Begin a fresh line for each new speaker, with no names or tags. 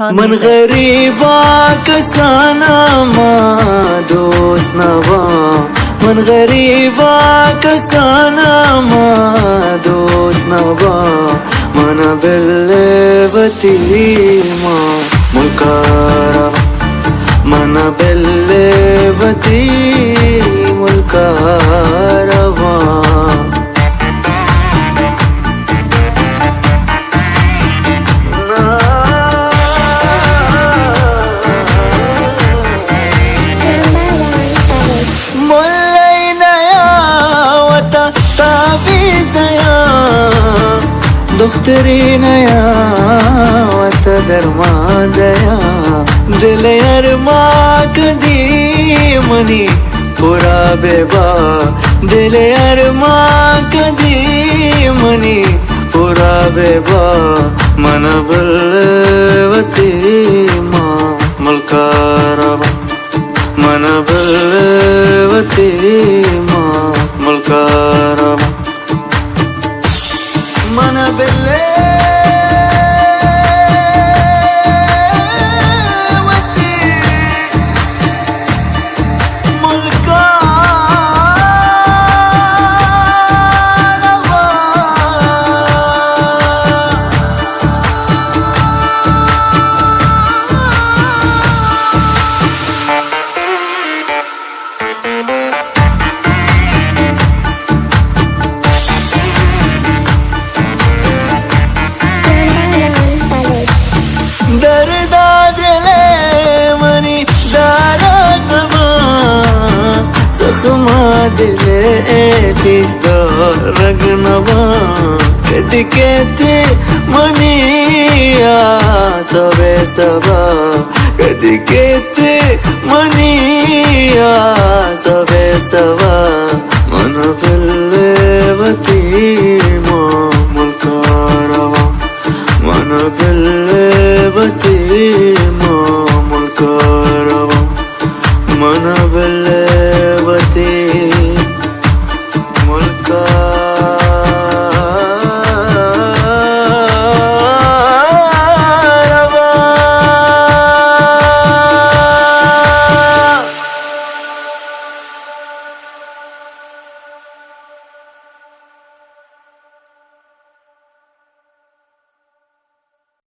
खान
मन गरीबा कसाना मा दोस्त नवा मन गरीबा कसाना मा दोस्त नवा मन बेल्लेवती मा मुल्कारा मन बेल्लेवती मुल्कारावा दुख्तरी नया वत दरमा दया दिल अरमा कदी मनी पूरा बेबा दिल अरमा कदी मनी पूरा बेबा मन बलवती माँ मुल्कारावा मन बलवती माँ मुल्कारावा मन बेल्लेवती मुल्कारावा दर्दा दिले मनी दारा कमा जख्मा दिले पिश दो रगनवा कदी कहते मनिया सबे सबा कदी कहते मनिया सबे सबा मन बेल्लेवती